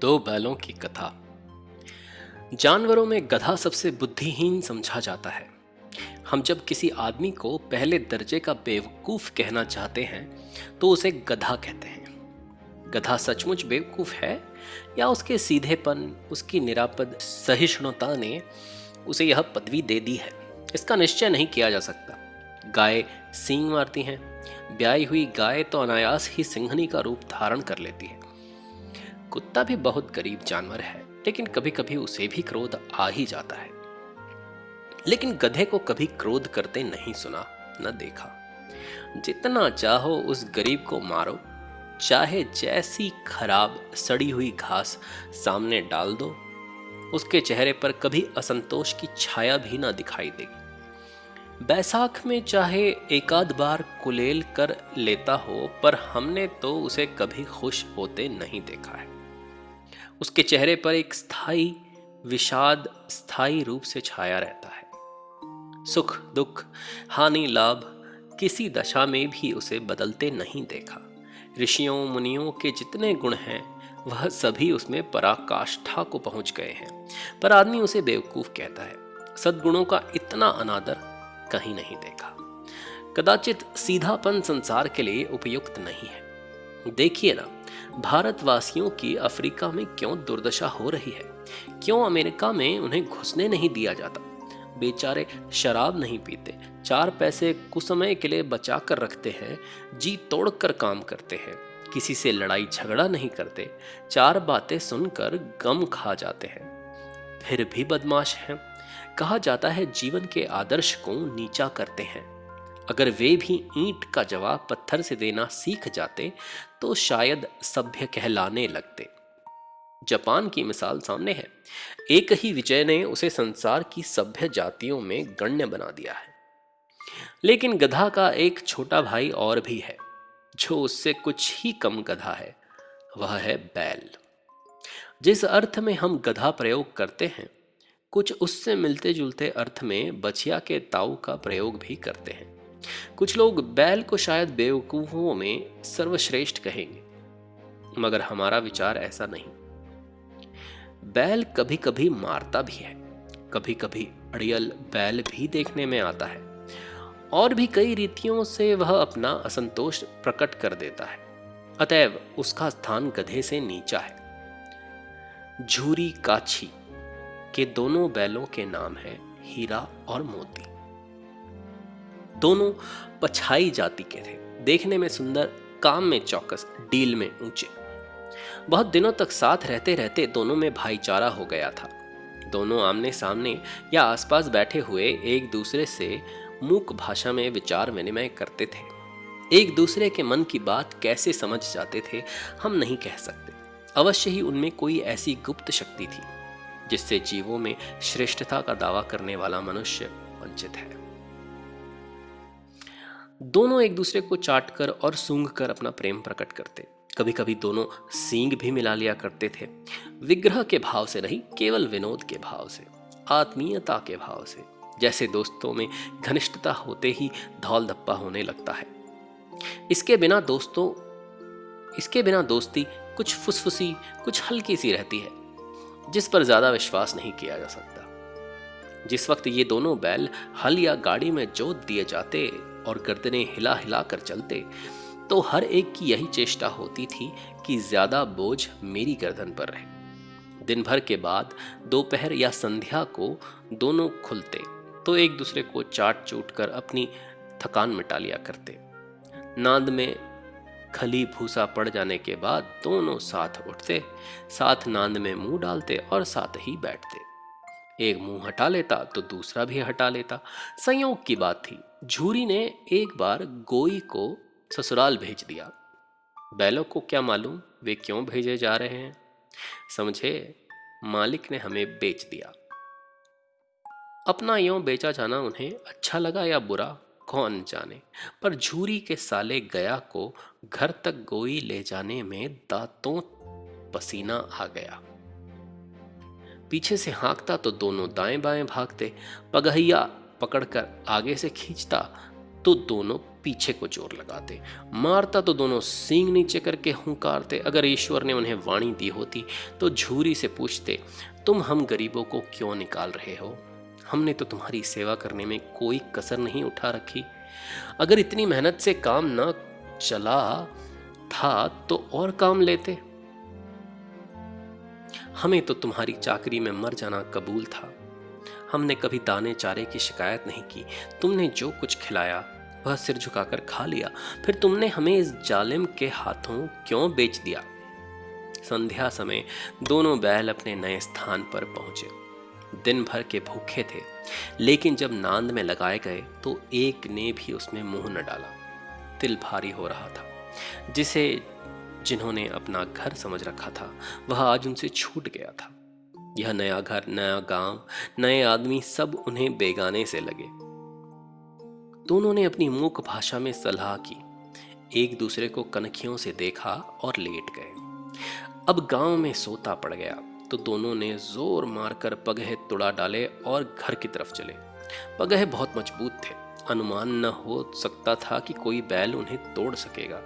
दो बैलों की कथा। जानवरों में गधा सबसे बुद्धिहीन समझा जाता है। हम जब किसी आदमी को पहले दर्जे का बेवकूफ कहना चाहते हैं तो उसे गधा कहते हैं। गधा सचमुच बेवकूफ है या उसके सीधेपन, उसकी निरापद सहिष्णुता ने उसे यह पदवी दे दी है, इसका निश्चय नहीं किया जा सकता। गाय सींग मारती हैं। ब्याई हुई गाय तो अनायास ही सिंहनी का रूप धारण कर लेती है। कुत्ता भी बहुत गरीब जानवर है, लेकिन कभी कभी उसे भी क्रोध आ ही जाता है। लेकिन गधे को कभी क्रोध करते नहीं सुना, न देखा। जितना चाहो उस गरीब को मारो, चाहे जैसी खराब सड़ी हुई घास सामने डाल दो, उसके चेहरे पर कभी असंतोष की छाया भी ना दिखाई देगी। बैसाख में चाहे एकाध बार कुलेल कर लेता हो, पर हमने तो उसे कभी खुश होते नहीं देखा है। उसके चेहरे पर एक स्थायी विषाद स्थायी रूप से छाया रहता है। सुख दुख, हानि लाभ, किसी दशा में भी उसे बदलते नहीं देखा। ऋषियों मुनियों के जितने गुण हैं वह सभी उसमें पराकाष्ठा को पहुंच गए हैं, पर आदमी उसे बेवकूफ कहता है। सद्गुणों का इतना अनादर कहीं नहीं देखा। कदाचित सीधापन संसार के लिए उपयुक्त नहीं है। देखिए ना, भारतवासियों की अफ्रीका में क्यों दुर्दशा हो रही है। क्यों अमेरिका में उन्हें घुसने नहीं दिया जाता। बेचारे शराब नहीं पीते, 4 पैसे कुछ समय के लिए बचा कर रखते हैं, जी तोड़कर काम करते हैं, किसी से लड़ाई झगड़ा नहीं करते, 4 बातें सुनकर गम खा जाते हैं, फिर भी बदमाश हैं। कहा जाता है जीवन के आदर्श को नीचा करते हैं। अगर वे भी ईंट का जवाब पत्थर से देना सीख जाते तो शायद सभ्य कहलाने लगते। जापान की मिसाल सामने है। एक ही विजय ने उसे संसार की सभ्य जातियों में गण्य बना दिया है। लेकिन गधा का एक छोटा भाई और भी है, जो उससे कुछ ही कम गधा है। वह है बैल। जिस अर्थ में हम गधा प्रयोग करते हैं, कुछ उससे मिलते जुलते अर्थ में बछिया के ताऊ का प्रयोग भी करते हैं। कुछ लोग बैल को शायद बेवकूफों में सर्वश्रेष्ठ कहेंगे, मगर हमारा विचार ऐसा नहीं। बैल कभी कभी मारता भी है, कभी कभी अड़ियल बैल भी देखने में आता है, और भी कई रीतियों से वह अपना असंतोष प्रकट कर देता है। अतएव उसका स्थान गधे से नीचा है। झूरी काछी के दोनों बैलों के नाम हैं हीरा और मोती। दोनों पछाई जाति के थे, देखने में सुंदर, काम में चौकस, डील में ऊंचे। बहुत दिनों तक साथ रहते रहते दोनों में भाईचारा हो गया था। दोनों आमने सामने या आसपास बैठे हुए एक दूसरे से मूक भाषा में विचार विनिमय करते थे। एक दूसरे के मन की बात कैसे समझ जाते थे हम नहीं कह सकते। अवश्य ही उनमें कोई ऐसी गुप्त शक्ति थी जिससे जीवों में श्रेष्ठता का दावा करने वाला मनुष्य वंचित है। दोनों एक दूसरे को चाटकर और सूंघकर अपना प्रेम प्रकट करते। कभी कभी दोनों सींग भी मिला लिया करते थे, विग्रह के भाव से नहीं, केवल विनोद के भाव से, आत्मीयता के भाव से। जैसे दोस्तों में घनिष्ठता होते ही धौल धप्पा होने लगता है। इसके बिना दोस्ती कुछ फुसफुसी, कुछ हल्की सी रहती है, जिस पर ज्यादा विश्वास नहीं किया जा सकता। जिस वक्त ये दोनों बैल हल या गाड़ी में जोत दिए जाते और गर्दनें हिला हिला कर चलते, तो हर एक की यही चेष्टा होती थी कि ज्यादा बोझ मेरी गर्दन पर रहे। दिन भर के बाद दोपहर या संध्या को दोनों खुलते तो एक दूसरे को चाट चूट कर अपनी थकान मिटा लिया करते। नांद में खली भूसा पड़ जाने के बाद दोनों साथ उठते, साथ नांद में मुंह डालते और साथ ही बैठते। एक मुंह हटा लेता तो दूसरा भी हटा लेता। संयोग की बात थी, झूरी ने एक बार गोई को ससुराल भेज दिया। बैलों को क्या मालूम वे क्यों भेजे जा रहे हैं। समझे, मालिक ने हमें बेच दिया। अपना यूं बेचा जाना उन्हें अच्छा लगा या बुरा, कौन जाने, पर झूरी के साले गया को घर तक गोई ले जाने में दांतों पसीना आ गया। पीछे से हाँकता तो दोनों दाएं बाएं भागते, पगहिया पकड़कर आगे से खींचता तो दोनों पीछे को जोर लगाते, मारता तो दोनों सींग नीचे करके हुंकारते। अगर ईश्वर ने उन्हें वाणी दी होती तो झूरी से पूछते, तुम हम गरीबों को क्यों निकाल रहे हो? हमने तो तुम्हारी सेवा करने में कोई कसर नहीं उठा रखी। अगर इतनी मेहनत से काम न चला था तो और काम लेते। हमें तो तुम्हारी चाकरी में मर जाना कबूल था। हमने कभी दाने चारे की शिकायत नहीं की। तुमने जो कुछ खिलाया वह सिर झुकाकर खा लिया। फिर तुमने हमें इस जालिम के हाथों क्यों बेच दिया? संध्या समय दोनों बैल अपने नए स्थान पर पहुंचे। दिन भर के भूखे थे, लेकिन जब नांद में लगाए गए तो एक ने भी उसमें मुंह न डाला। दिल भारी हो रहा था। जिन्होंने अपना घर समझ रखा था वह आज उनसे छूट गया था। यह नया घर, नया गांव, नए आदमी, सब उन्हें बेगाने से लगे। दोनों ने अपनी मूक भाषा में सलाह की, एक दूसरे को कनखियों से देखा और लेट गए। अब गांव में सोता पड़ गया तो दोनों ने जोर मारकर पगहे तुड़ा डाले और घर की तरफ चले। पगहे बहुत मजबूत थे, अनुमान न हो सकता था कि कोई बैल उन्हें तोड़ सकेगा,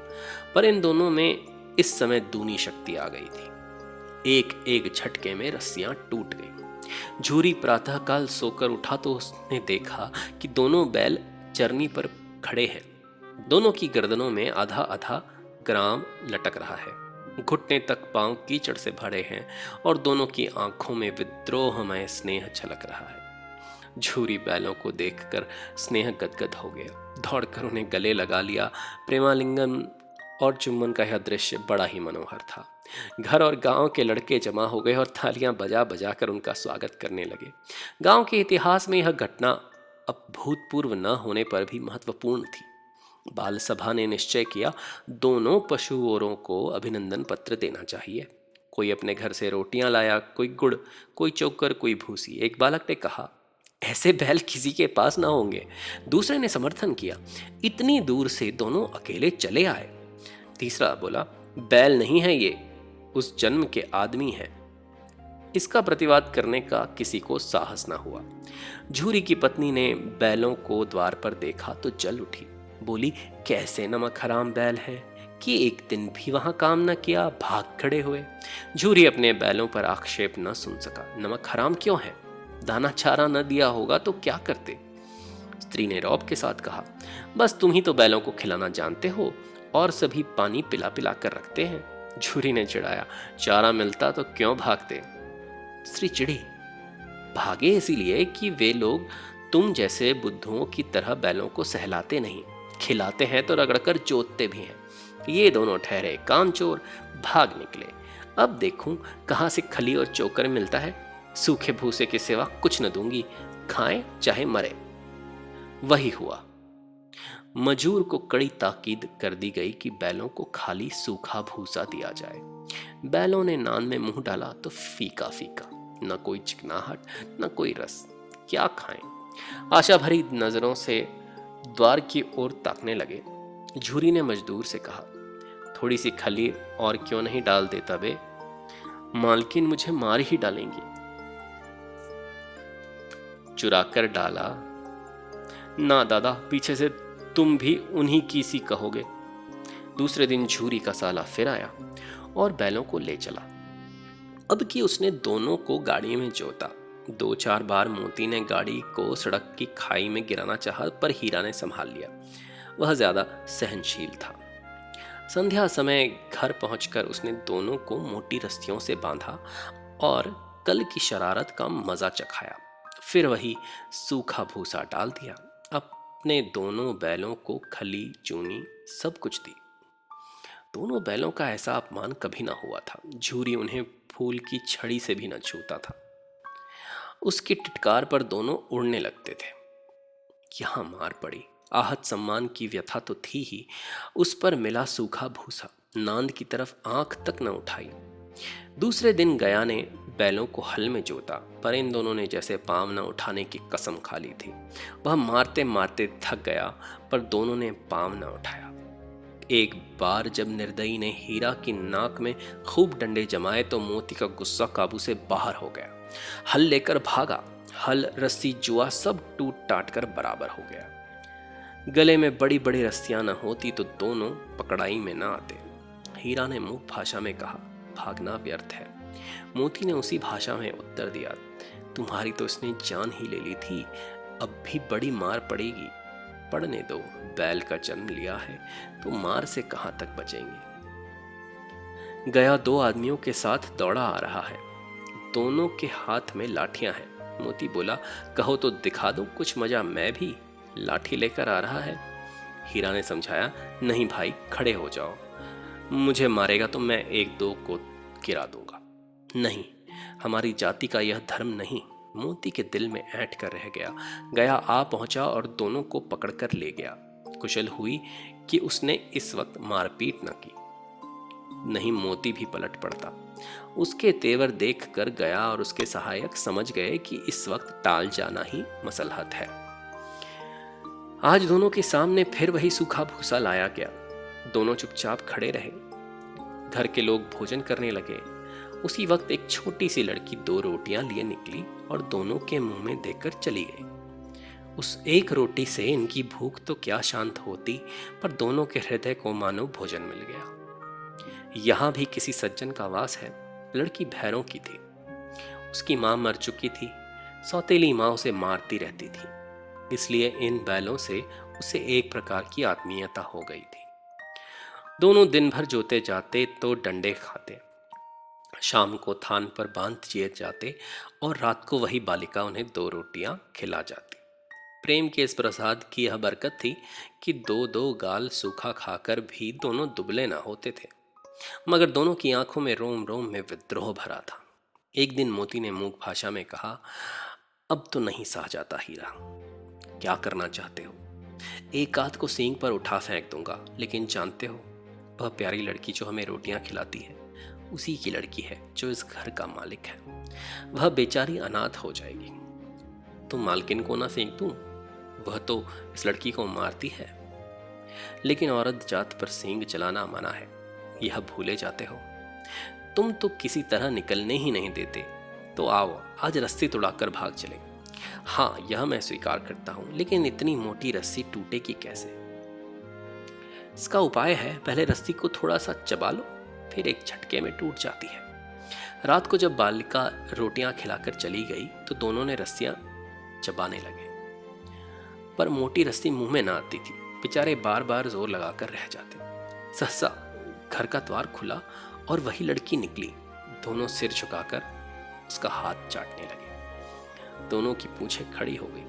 पर इन दोनों में इस समय दूनी शक्ति आ गई थी। एक एक झटके में रस्सियां टूट गई। झूरी प्रातःकाल सोकर उठा तो उसने देखा कि दोनों बैल चरनी पर खड़े हैं। दोनों की गर्दनों में आधा आधा ग्राम लटक रहा है। घुटने तक पांव कीचड़ से भरे हैं और दोनों की आंखों में विद्रोहमय स्नेह छलक रहा है। झूरी बैलों को देखकर स्नेह गदगद हो गया, दौड़कर उन्हें गले लगा लिया। प्रेमालिंगन और चुम्बन का यह दृश्य बड़ा ही मनोहर था। घर और गांव के लड़के जमा हो गए और थालियां बजा बजा कर उनका स्वागत करने लगे। गांव के इतिहास में यह घटना अभूतपूर्व न होने पर भी महत्वपूर्ण थी। बाल सभा ने निश्चय किया, दोनों पशुओरों को अभिनंदन पत्र देना चाहिए। कोई अपने घर से रोटियां लाया, कोई गुड़, कोई चोकर, कोई भूसी। एक बालक ने कहा, ऐसे बैल किसी के पास ना होंगे। दूसरे ने समर्थन किया, इतनी दूर से दोनों अकेले चले आए। तीसरा बोला, बैल नहीं है ये, उस जन्म के आदमी हैं। इसका प्रतिवाद करने का किसी को साहस ना हुआ। झूरी की पत्नी ने बैलों को द्वार पर देखा तो जल उठी। बोली, कैसे नमक हराम बैल है कि एक दिन भी वहां काम न किया, भाग खड़े हुए। झूरी अपने बैलों पर आक्षेप न सुन सका। नमक हराम क्यों है? दाना चारा न दिया होगा तो क्या करते? स्त्री ने रौब के साथ कहा, बस तुम ही तो बैलों को खिलाना जानते हो और सभी पानी पिला पिला कर रखते हैं। झूरी ने चिढ़ाया, चारा मिलता तो क्यों भागते? स्त्री चिढ़ी, भागे इसीलिए कि वे लोग तुम जैसे बुद्धुओं की तरह बैलों को सहलाते नहीं, खिलाते हैं तो रगड़कर जोतते भी हैं। ये दोनों ठहरे कामचोर, भाग निकले। अब देखूं कहां से खली और चोकर मिलता है। सूखे भूसे के सिवा कुछ न दूंगी, खाएं चाहे मरे। वही हुआ। मजूर को कड़ी ताकीद कर दी गई कि बैलों को खाली सूखा भूसा दिया जाए। बैलों ने नान में मुंह डाला तो फीका फीका, न कोई चिकनाहट न कोई रस। क्या खाएं? आशा भरी नजरों से द्वार की ओर ताकने लगे। झूरी ने मजदूर से कहा, थोड़ी सी खली और क्यों नहीं डाल देता बे? मालकिन मुझे मार ही डालेंगी। चुराकर डाला ना दादा, पीछे से तुम भी उन्हीं की सी कहोगे। दूसरे दिन झूरी का साला फिर आया और बैलों को ले चला। अब कि उसने दोनों को गाड़ी में जोता। 2-4 बार मोती ने गाड़ी को सड़क की खाई में गिराना चाहा, पर हीरा ने संभाल लिया। वह ज्यादा सहनशील था। संध्या समय घर पहुंचकर उसने दोनों को मोटी रस्सियों से बांधा और कल की शरारत का मजा चखाया। फिर वही सूखा भूसा डाल दिया। अपने दोनों बैलों को खली, चूनी सब कुछ दी। दोनों बैलों का ऐसा अपमान कभी ना हुआ था। झूरी उन्हें फूल की छड़ी से भी न छूता था। उसकी टिटकार पर दोनों उड़ने लगते थे। यहां मार पड़ी। आहत सम्मान की व्यथा तो थी ही, उस पर मिला सूखा भूसा। नांद की तरफ आंख तक न उठाई। दूसरे दिन गया ने बैलों को हल में जोता, पर इन दोनों ने जैसे पांव न उठाने की कसम खा ली थी। वह मारते मारते थक गया, पर दोनों ने पांव न उठाया। एक बार जब निर्दयी ने हीरा की नाक में खूब डंडे जमाए तो मोती का गुस्सा काबू से बाहर हो गया। हल लेकर भागा। हल, रस्सी, जुआ सब टूट टाट कर बराबर हो गया। गले में बड़ी बड़ी रस्सियां न होती तो दोनों पकड़ाई में न आते। हीरा ने मूक भाषा में कहा, भागना व्यर्थ है। मोती ने उसी भाषा में उत्तर दिया, तुम्हारी तो इसने जान ही ले ली थी, अब भी बड़ी मार पड़ेगी। पड़ने दो, बैल का जन्म लिया है तो मार से कहां तक बचेंगे। गया दो आदमियों के साथ दौड़ा आ रहा है, दोनों के हाथ में लाठियां हैं। मोती बोला, कहो तो दिखा दो कुछ मजा, मैं भी लाठी लेकर आ रहा है। हीरा ने समझाया, नहीं भाई, खड़े हो जाओ, मुझे मारेगा तो मैं एक दो को गिरा दूंगा। नहीं, हमारी जाति का यह धर्म नहीं। मोती के दिल में ऐंठ कर रह गया। गया आ पहुंचा और दोनों को पकड़कर ले गया। कुशल हुई कि उसने इस वक्त मारपीट न की, नहीं मोती भी पलट पड़ता। उसके तेवर देखकर गया और उसके सहायक समझ गए कि इस वक्त टाल जाना ही मसलहत है। आज दोनों के सामने फिर वही सूखा भूसा लाया गया। दोनों चुपचाप खड़े रहे। घर के लोग भोजन करने लगे। उसी वक्त एक छोटी सी लड़की दो रोटियां लिए निकली और दोनों के मुंह में देकर चली गई। उस एक रोटी से इनकी भूख तो क्या शांत होती, पर दोनों के हृदय को मानो भोजन मिल गया। यहां भी किसी सज्जन का वास है। लड़की भैरों की थी। उसकी मां मर चुकी थी। सौतेली मां उसे मारती रहती थी, इसलिए इन बैलों से उसे एक प्रकार की आत्मीयता हो गई थी। दोनों दिन भर जोते जाते तो डंडे खाते, शाम को थान पर बांध दिए जाते और रात को वही बालिका उन्हें दो रोटियां खिला जाती। प्रेम के इस प्रसाद की यह बरकत थी कि दो दो गाल सूखा खाकर भी दोनों दुबले ना होते थे, मगर दोनों की आंखों में रोम रोम में विद्रोह भरा था। एक दिन मोती ने मूक भाषा में कहा, अब तो नहीं सहा जाता हीरा, क्या करना चाहते हो? एक आध को सींग पर उठा फेंक दूंगा, लेकिन जानते हो, वह प्यारी लड़की जो हमें रोटियां खिलाती है उसी की लड़की है जो इस घर का मालिक है। वह बेचारी अनाथ हो जाएगी तो मालकिन को ना फेंक दूं? वह तो इस लड़की को मारती है। लेकिन औरत जात पर सींग चलाना मना है, यह भूले जाते हो। तुम तो किसी तरह निकलने ही नहीं देते, तो आओ आज रस्सी तुड़ाकर भाग चले। हाँ, यह मैं स्वीकार करता हूं, लेकिन इतनी मोटी रस्सी टूटेगी कैसे? इसका उपाय है, पहले रस्सी को थोड़ा सा चबा लो, फिर एक झटके में टूट जाती है। रात को जब बालिका रोटियां खिलाकर चली गई तो दोनों ने रस्सियां चबाने लगे, पर मोटी रस्सी मुंह में ना आती थी। बेचारे बार बार जोर लगाकर रह जाते। सहसा घर का द्वार खुला और वही लड़की निकली। दोनों सिर झुकाकर उसका हाथ चाटने लगे। दोनों की पूंछें खड़ी हो गई।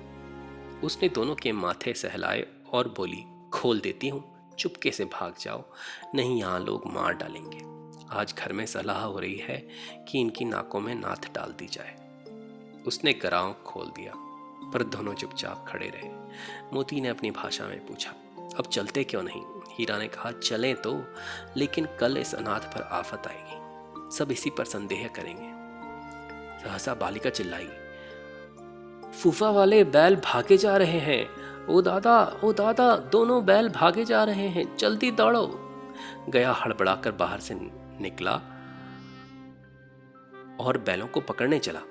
उसने दोनों के माथे सहलाए और बोली, खोल देती हूं, चुपके से भाग जाओ, नहीं यहां लोग मार डालेंगे। आज घर में सलाह हो रही है कि इनकी नाकों में नाथ डाल दी जाए। उसने कराव खोल दिया, पर दोनों चुपचाप खड़े रहे। मोती ने अपनी भाषा में पूछा, अब चलते क्यों नहीं? हीरा ने कहा, चलें तो, लेकिन कल इस अनाथ पर आफत आएगी, सब इसी पर संदेह करेंगे। सहसा बालिका चिल्लाई, फूफा वाले बैल भागे जा रहे हैं, ओ दादा, दोनों बैल भागे जा रहे हैं, जल्दी दौड़ो। गया हड़बड़ाकर बाहर से निकला और बैलों को पकड़ने चला।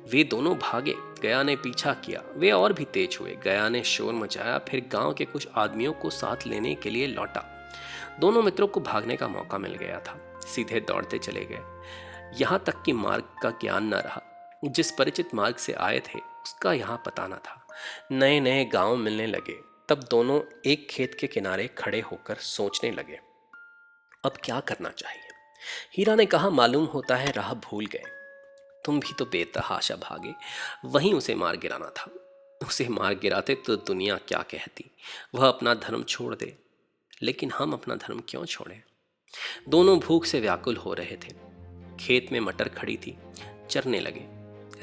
वे दोनों भागे, गया ने पीछा किया। वे और भी तेज हुए। गया ने शोर मचाया, फिर गांव के कुछ आदमियों को साथ लेने के लिए लौटा। दोनों मित्रों को भागने का मौका मिल गया था, सीधे दौड़ते चले गए। यहां तक कि मार्ग का ज्ञान न रहा। जिस परिचित मार्ग से आए थे उसका यहां पता न था। नए नए गांव मिलने लगे। तब दोनों एक खेत के किनारे खड़े होकर सोचने लगे, अब क्या करना चाहिए। हीरा ने कहा, मालूम होता है राह भूल गए। तुम भी तो बेतहाशा भागे, वहीं उसे मार गिराना था। उसे मार गिराते तो दुनिया क्या कहती, वह अपना धर्म छोड़ दे। लेकिन हम अपना धर्म क्यों छोड़ें? दोनों भूख से व्याकुल हो रहे थे। खेत में मटर खड़ी थी, चरने लगे।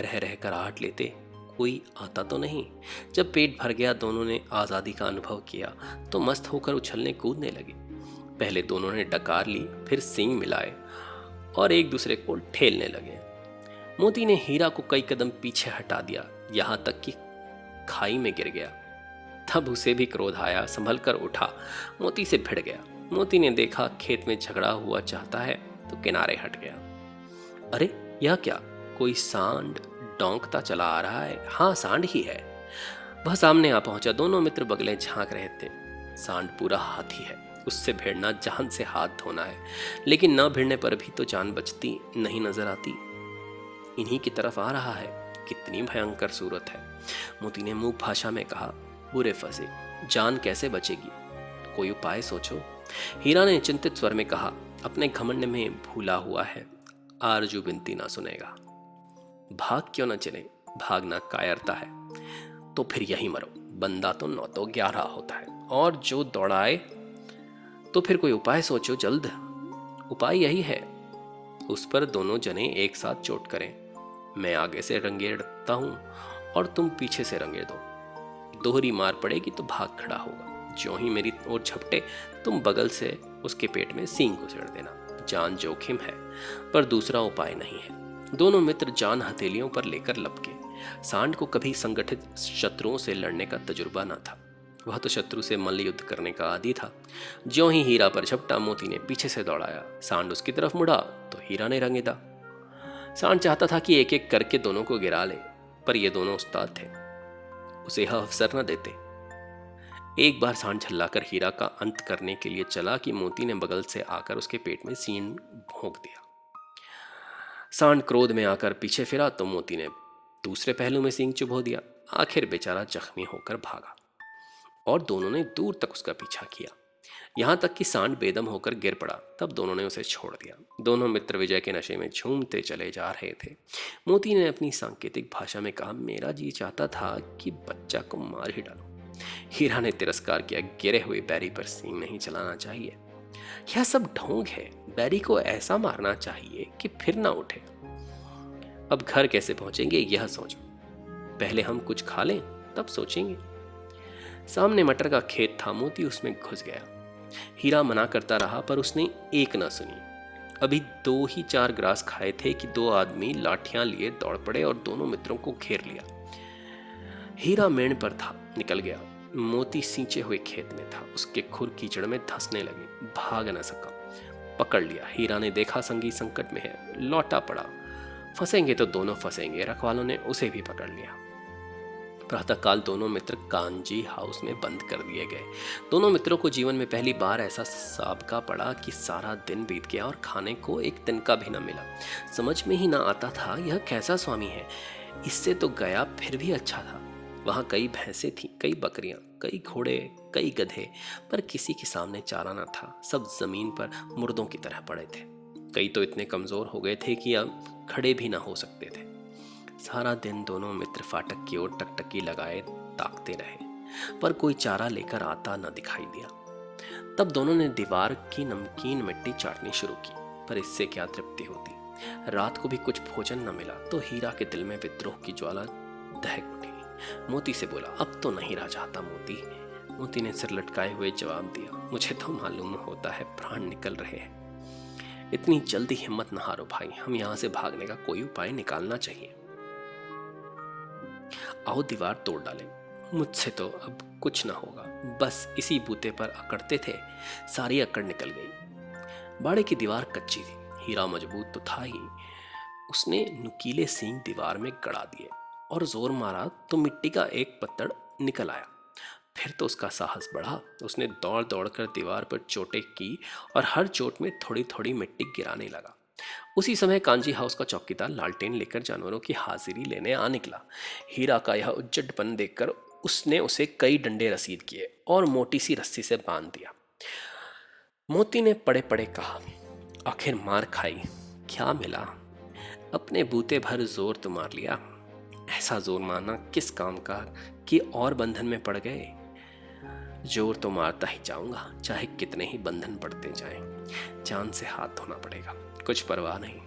रह रह कर आहट लेते, कोई आता तो नहीं। जब पेट भर गया, दोनों ने आज़ादी का अनुभव किया तो मस्त होकर उछलने कूदने लगे। पहले दोनों ने डकार ली, फिर सींग मिलाए और एक दूसरे को ठेलने लगे। मोती ने हीरा को कई कदम पीछे हटा दिया, यहां तक कि खाई में गिर गया। तब उसे भी क्रोध आया, संभल कर उठा, मोती से भिड़ गया। मोती ने देखा खेत में झगड़ा हुआ चाहता है तो किनारे हट गया। अरे यह क्या, कोई सांड डौंकता चला आ रहा है। हाँ, सांड ही है। वह सामने आ पहुंचा। दोनों मित्र बगले झांक रहे थे। सांड पूरा हाथी है, उससे भिड़ना जान से हाथ धोना है, लेकिन न भिड़ने पर भी तो जान बचती नहीं नजर आती। इन्हीं की तरफ आ रहा है, कितनी भयंकर सूरत है। मोती ने मूक भाषा में कहा, बुरे फंसे, जान कैसे बचेगी, कोई उपाय सोचो। हीरा ने चिंतित स्वर में कहा, अपने घमंड में भूला हुआ है, आरजू विनती ना सुनेगा। भाग क्यों न चले, भागना कायरता है, तो फिर यही मरो। बंदा तो 9 तो 11 होता है, और जो दौड़ाए, तो फिर कोई उपाय सोचो जल्द। उपाय यही है, उस पर दोनों जने एक साथ चोट करें। मैं आगे से रंगेड़ता हूं और तुम पीछे से रंगे दो। दोहरी मार पड़ेगी तो भाग खड़ा होगा। ज्यों ही मेरी ओर झपटे, तुम बगल से उसके पेट में सींग घुसेड़ देना। जान जोखिम है, पर दूसरा उपाय नहीं है। दोनों मित्र जान हथेलियों पर लेकर लपके। सांड को कभी संगठित शत्रुओं से लड़ने का तजुर्बा न था। वह तो शत्रु से मल्ल युद्ध करने का आदी था। ज्यों ही हीरा पर झपटा, मोती ने पीछे से दौड़ाया। सांड उसकी तरफ मुड़ा तो हीरा ने रंगेदा। सांड चाहता था कि एक एक करके दोनों को गिरा ले, पर ये दोनों उस्ताद थे, उसे यह अवसर न देते। एक बार सांड झल्लाकर हीरा का अंत करने के लिए चला कि मोती ने बगल से आकर उसके पेट में सींग भोंक दिया। सांड क्रोध में आकर पीछे फिरा तो मोती ने दूसरे पहलू में सींग चुभो दिया। आखिर बेचारा जख्मी होकर भागा और दोनों ने दूर तक उसका पीछा किया, यहां तक कि सांड बेदम होकर गिर पड़ा। तब दोनों ने उसे छोड़ दिया। दोनों मित्र विजय के नशे में झूमते चले जा रहे थे। मोती ने अपनी सांकेतिक भाषा में कहा, मेरा जी चाहता था कि बच्चा को मार ही डालो। हीरा ने तिरस्कार किया, गिरे हुए बैरी पर सींग नहीं चलाना चाहिए, यह सब ढोंग है। बैरी को ऐसा मारना चाहिए कि फिर ना उठे। अब घर कैसे पहुंचेंगे यह सोचो, पहले हम कुछ खा लें तब सोचेंगे। सामने मटर का खेत था, मोती उसमें घुस गया। हीरा मना करता रहा पर उसने एक ना सुनी। अभी 2 ही 4 ग्रास खाए थे कि 2 आदमी लाठियां लिए दौड़ पड़े और दोनों मित्रों को घेर लिया। हीरा मेड़ पर था, निकल गया। मोती सींचे हुए खेत में था, उसके खुर कीचड़ में धंसने लगे, भाग न सका। पकड़ लिया। हीरा ने देखा संगी संकट में है, लौटा पड़ा। फंसेंगे तो दोनों फंसेंगे। रखवालों ने उसे भी पकड़ लिया। प्रातःकाल दोनों मित्र कांजी हाउस में बंद कर दिए गए। दोनों मित्रों को जीवन में पहली बार ऐसा साबका पड़ा कि सारा दिन बीत गया और खाने को एक तिनका भी न मिला। समझ में ही ना आता था यह कैसा स्वामी है। इससे तो गया फिर भी अच्छा था। वहां कई भैंसें थीं, कई बकरियां, कई घोड़े, कई गधे, पर किसी के सामने चारा न था। सब जमीन पर मुर्दों की तरह पड़े थे। कई तो इतने कमजोर हो गए थे कि अब खड़े भी ना हो सकते थे। सारा दिन दोनों मित्र फाटक की ओर टकटकी लगाए ताकते रहे, पर कोई चारा लेकर आता न दिखाई दिया। तब दोनों ने दीवार की नमकीन मिट्टी चाटनी शुरू की, पर इससे क्या तृप्ति होती। रात को भी कुछ भोजन न मिला तो हीरा के दिल में विद्रोह की ज्वाला दहक उठी। मोती से बोला, अब तो नहीं रहा चाहता मोती। मोती ने सिर लटकाए हुए जवाब दिया, मुझे तो मालूम होता है प्राण निकल रहे हैं। इतनी जल्दी हिम्मत न हारो भाई, हम यहां से भागने का कोई उपाय निकालना चाहिए। आओ दीवार तोड़ डालें। मुझसे तो अब कुछ ना होगा। बस इसी बूते पर अकड़ते थे, सारी अकड़ निकल गई। बाड़े की दीवार कच्ची थी, हीरा मजबूत तो था ही। उसने नुकीले सींग दीवार में गड़ा दिए और जोर मारा तो मिट्टी का एक पत्तड़ निकल आया। फिर तो उसका साहस बढ़ा। उसने दौड़ दौड़ कर दीवार पर चोटें की और हर चोट में थोड़ी थोड़ी मिट्टी गिराने लगा। उसी समय कांजी हाउस का चौकीदार लालटेन लेकर जानवरों की हाजिरी लेने आ निकला। हीरा का यह उज्जटपन देखकर उसने उसे कई डंडे रसीद किए और मोटी सी रस्सी से बांध दिया। मोती ने पड़े पड़े कहा, आखिर मार खाई, क्या मिला? अपने बूते भर जोर तो मार लिया। ऐसा जोर मारना किस काम का कि और बंधन में पड़ गए। जोर तो मारता ही जाऊंगा, चाहे कितने ही बंधन पड़ते जाएं। जान से हाथ धोना पड़ेगा, कुछ परवाह नहीं,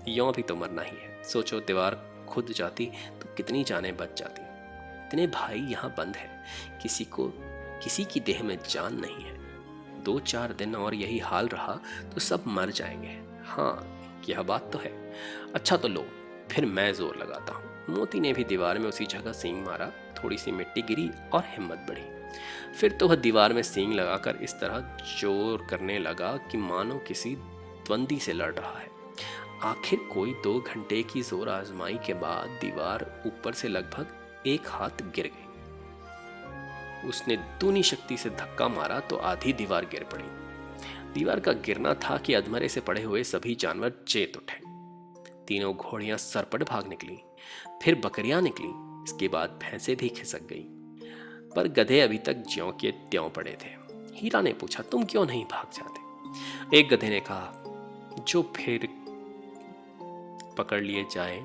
यूं भी तो मरना ही है। सोचो, दीवार खुद जाती तो कितनी जानें बच जाती। इतने भाई यहाँ बंद है, किसी की देह में जान नहीं है। 2-4 दिन और यही हाल रहा तो सब मर जाएंगे। हाँ, यह बात तो है। अच्छा तो लो, फिर मैं जोर लगाता हूँ। मोती ने भी दीवार में उसी जगह सींग मारा। थोड़ी सी मिट्टी गिरी और हिम्मत बढ़ी। फिर तो वह दीवार में सींग लगाकर इस तरह जोर करने लगा कि मानो किसी द्वंद्वी से लड़ रहा है। आखिर कोई 2 घंटे की जोर आजमाई के बाद दीवार ऊपर से लगभग 1 हाथ गिर गई। उसने दूनी शक्ति से धक्का मारा तो आधी दीवार गिर पड़ी। दीवार का गिरना था कि अधमरे से पड़े हुए सभी जानवर चेत उठे। तीनों घोड़ियां सरपट भाग निकली, फिर बकरियां निकली, इसके बाद भैंसें भी खिसक गई, पर गधे अभी तक ज्यों के त्यों पड़े थे। हीरा ने पूछा, तुम क्यों नहीं भाग जाते? एक गधे ने कहा, जो फिर पकड़ लिए जाए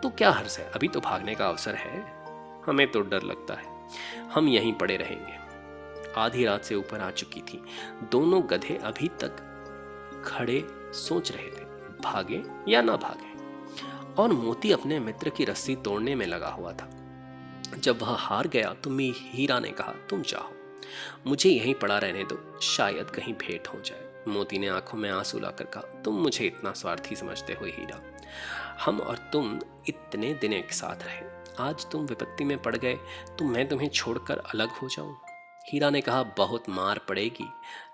तो क्या हर्ज है, अभी तो भागने का अवसर है। हमें तो डर लगता है, हम यहीं पड़े रहेंगे। आधी रात से ऊपर आ चुकी थी। दोनों गधे अभी तक खड़े सोच रहे थे, भागे या ना भागे। और मोती अपने मित्र की रस्सी तोड़ने में लगा हुआ था। जब वह हार गया तो हीरा ने कहा, तुम चाहो मुझे यहीं पड़ा रहने दो, शायद कहीं भेंट हो जाए। मोती ने आंखों में आंसू लाकर कहा, तुम मुझे इतना स्वार्थी समझते हो हीरा? हम और तुम इतने दिन एक साथ रहे, आज तुम विपत्ति में पड़ गए तो मैं तुम्हें छोड़कर अलग हो जाऊं? हीरा ने कहा, बहुत मार पड़ेगी,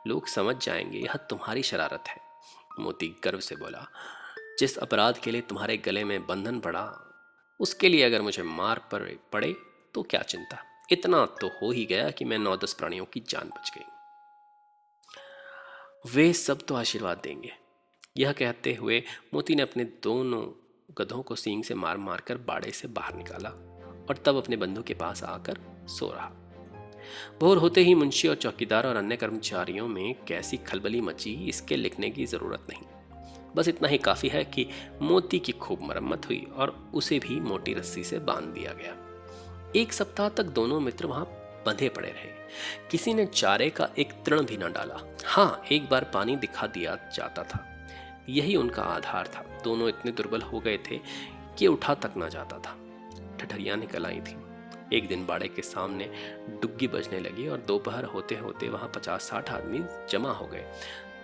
लोग समझ जाएंगे यह तुम्हारी शरारत है। मोती गर्व से बोला, जिस अपराध के लिए तुम्हारे गले में बंधन पड़ा, उसके लिए अगर मुझे मार पड़े तो क्या चिंता। इतना तो हो ही गया कि मैं 9-10 प्राणियों की जान बच गई। वे सब तो आशीर्वाद देंगे। यह कहते हुए मोती ने अपने दोनों गधों को सींग से मार मार कर बाड़े से बाहर निकाला और तब अपने बंधु के पास आकर सो रहा। भोर होते ही मुंशी और चौकीदार और अन्य कर्मचारियों में कैसी खलबली मची, इसके लिखने की जरूरत नहीं। बस इतना ही काफी है कि मोती की खूब मरम्मत हुई और उसे भी मोटी रस्सी से बांध दिया गया। एक सप्ताह तक दोनों मित्र वहां बंधे पड़े रहे। किसी ने चारे का एक तृण भी न डाला। हाँ, एक बार पानी दिखा दिया जाता था, यही उनका आधार था। दोनों इतने दुर्बल हो गए थे कि उठा तक न जाता था। ठठरियां निकल आई थी। एक दिन बाड़े के सामने डुग्गी बजने लगी और दोपहर होते होते वहां 50-60 आदमी जमा हो गए।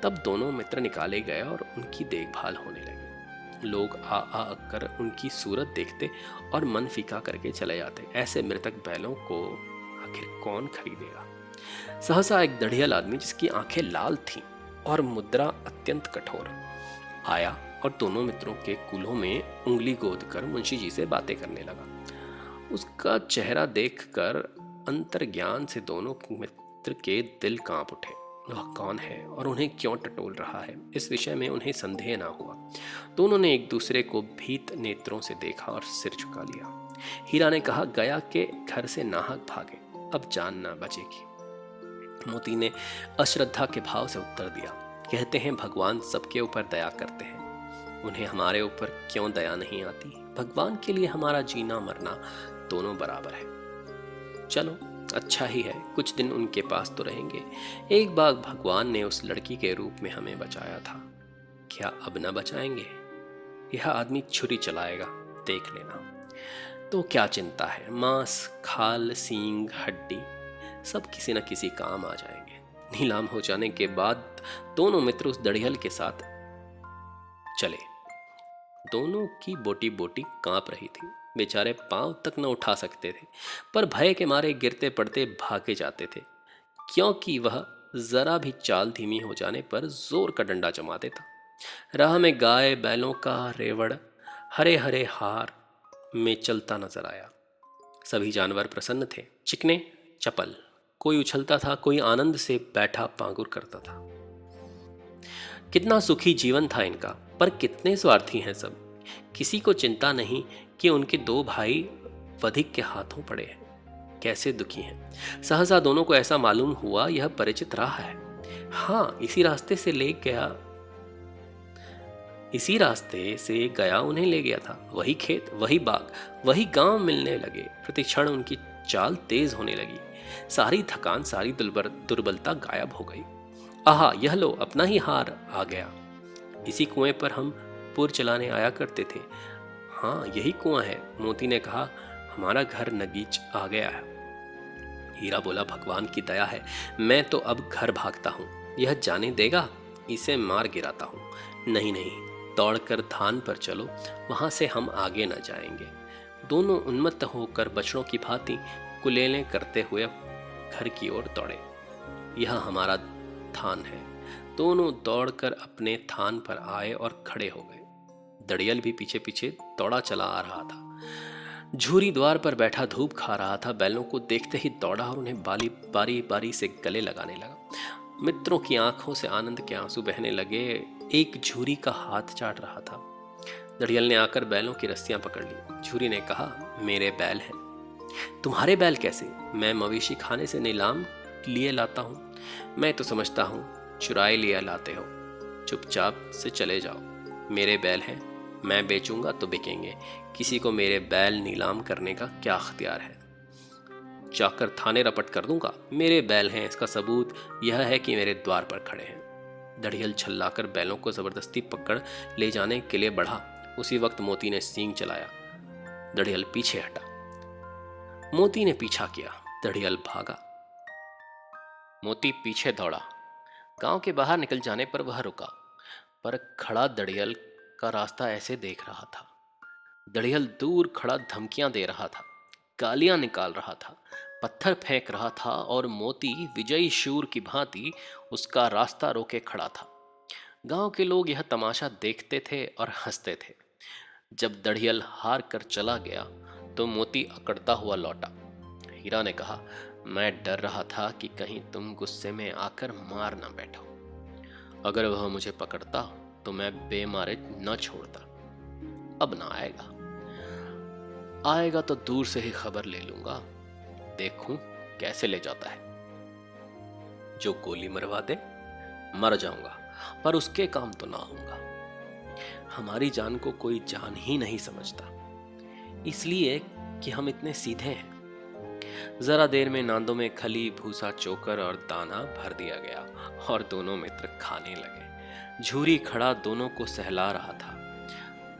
तब दोनों मित्र निकाले गए और उनकी देखभाल होने लगी। लोग आ कर उनकी सूरत देखते और मन फीका करके चले जाते। ऐसे मृतक बैलों को आखिर कौन खरीदेगा? सहसा एक दढ़ियल आदमी, जिसकी आंखें लाल थीं और मुद्रा अत्यंत कठोर, आया और दोनों मित्रों के कूल्हों में उंगली गोद कर मुंशी जी से बातें करने लगा। उसका चेहरा देखकर अंतर्ज्ञान से दोनों मित्र के दिल कांप उठे। वह कौन है और उन्हें क्यों टटोल रहा है, इस विषय में उन्हें संदेह ना हुआ। दोनों ने एक दूसरे को भीत नेत्रों से देखा और सिर झुका लिया। हीरा ने कहा, गया के घर से नाहक भागे, अब जान ना बचेगी। मोती ने अश्रद्धा के भाव से उत्तर दिया, कहते हैं भगवान सबके ऊपर दया करते हैं, उन्हें हमारे ऊपर क्यों दया नहीं आती? भगवान के लिए हमारा जीना मरना दोनों बराबर है। चलो अच्छा ही है, कुछ दिन उनके पास तो रहेंगे। एक बार भगवान ने उस लड़की के रूप में हमें बचाया था, क्या अब न बचाएंगे? यह आदमी छुरी चलाएगा, देख लेना। तो क्या चिंता है, मांस, खाल, सींग, हड्डी सब किसी न किसी काम आ जाएंगे। नीलाम हो जाने के बाद दोनों मित्र उस दड़ियल के साथ चले। दोनों की बोटी बोटी कांप रही थी। बेचारे पांव तक न उठा सकते थे, पर भय के मारे गिरते पड़ते भागे जाते थे, क्योंकि वह जरा भी चाल धीमी हो जाने पर जोर का डंडा जमा देता। राह में गाय बैलों का रेवड़ हरे हरे हार में चलता नजर आया। सभी जानवर प्रसन्न थे, चिकने चपल, कोई उछलता था, कोई आनंद से बैठा पांगुर करता था। कितना सुखी जीवन था इनका, पर कितने स्वार्थी हैं सब। किसी को चिंता नहीं कि उनके दो भाई वधिक के हाथों पड़े हैं, कैसे दुखी हैं। सहसा दोनों को ऐसा मालूम हुआ यह परिचित राह है। हाँ, इसी रास्ते से गया उन्हें ले गया था। वही खेत, वही बाग, वही गांव मिलने लगे। प्रतिक्षण उनकी चाल तेज होने लगी। सारी थकान, सारी दुर्बलता गायब हो गई। आहा, यह लो, अपना ही हार आ गया। इसी कुएं पर हम पुर चलाने आया करते थे। हाँ, यही कुआं है। मोती ने कहा, हमारा घर नगीच आ गया है। हीरा बोला, भगवान की दया है, मैं तो अब घर भागता हूँ। यह जाने देगा, इसे मार गिराता हूँ। नहीं नहीं, दौड़कर धान पर चलो, वहां से हम आगे न जाएंगे। दोनों उन्मत्त होकर बछड़ों की भांति कुलेलें करते हुए घर की ओर दौड़े। यह हमारा थान है। दोनों दौड़कर अपने थान पर आए और खड़े हो गए। दड़ियल भी पीछे पीछे दौड़ा चला आ रहा था। झूरी द्वार पर बैठा धूप खा रहा था। बैलों को देखते ही दौड़ा और उन्हें बारी बारी से गले लगाने लगा। मित्रों की आंखों से आनंद के आंसू बहने लगे। एक झूरी का हाथ चाट रहा था। दड़ियल ने आकर बैलों की रस्सियां पकड़ ली। झूरी ने कहा, मेरे बैल हैं। तुम्हारे बैल कैसे? मैं मवेशी खाने से नीलाम लिए लाता हूँ। मैं तो समझता हूँ चुराए लिए लाते हो। चुपचाप से चले जाओ। मेरे बैल हैं, मैं बेचूंगा तो बिकेंगे। किसी को मेरे बैल नीलाम करने का क्या अख्तियार है? जाकर थाने रपट कर दूंगा। मेरे बैल हैं, इसका सबूत यह है कि मेरे द्वार पर खड़े हैं। दड़ियल छल्लाकर बैलों को जबरदस्ती पकड़ ले जाने के लिए बढ़ा। उसी वक्त मोती ने सींग चलाया। दड़ियल पीछे हटा। मोती ने पीछा किया। दड़ियल भागा। मोती पीछे दौड़ा। गांव के बाहर निकल जाने पर वह रुका, पर खड़ा दड़ियल का रास्ता ऐसे देख रहा था। दड़ियल दूर खड़ा धमकियां दे रहा था, गालियां निकाल रहा था, पत्थर फेंक रहा था और मोती विजयी शूर की भांति उसका रास्ता रोके खड़ा था। गांव के लोग यह तमाशा देखते थे और हंसते थे। जब दड़ियल हार कर चला गया तो मोती अकड़ता हुआ लौटा। हीरा ने कहा, मैं डर रहा था कि कहीं तुम गुस्से में आकर मार ना बैठो। अगर वह मुझे पकड़ता तो मैं बेमारे न छोड़ता। अब ना आएगा। आएगा तो दूर से ही खबर ले लूंगा, देखूं कैसे ले जाता है। जो गोली मरवा दे मर जाऊंगा, पर उसके काम तो ना होऊंगा। हमारी जान को कोई जान ही नहीं समझता, इसलिए कि हम इतने सीधे हैं। जरा देर में नांदों में खली, भूसा, चोकर और दाना भर दिया गया और दोनों मित्र खाने लगे। झूरी खड़ा दोनों को सहला रहा था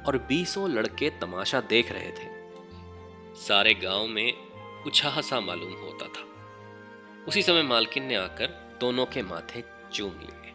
और 20 लड़के तमाशा देख रहे थे। सारे गांव में उछाह सा मालूम होता था। उसी समय मालकिन ने आकर दोनों के माथे चूम लिए।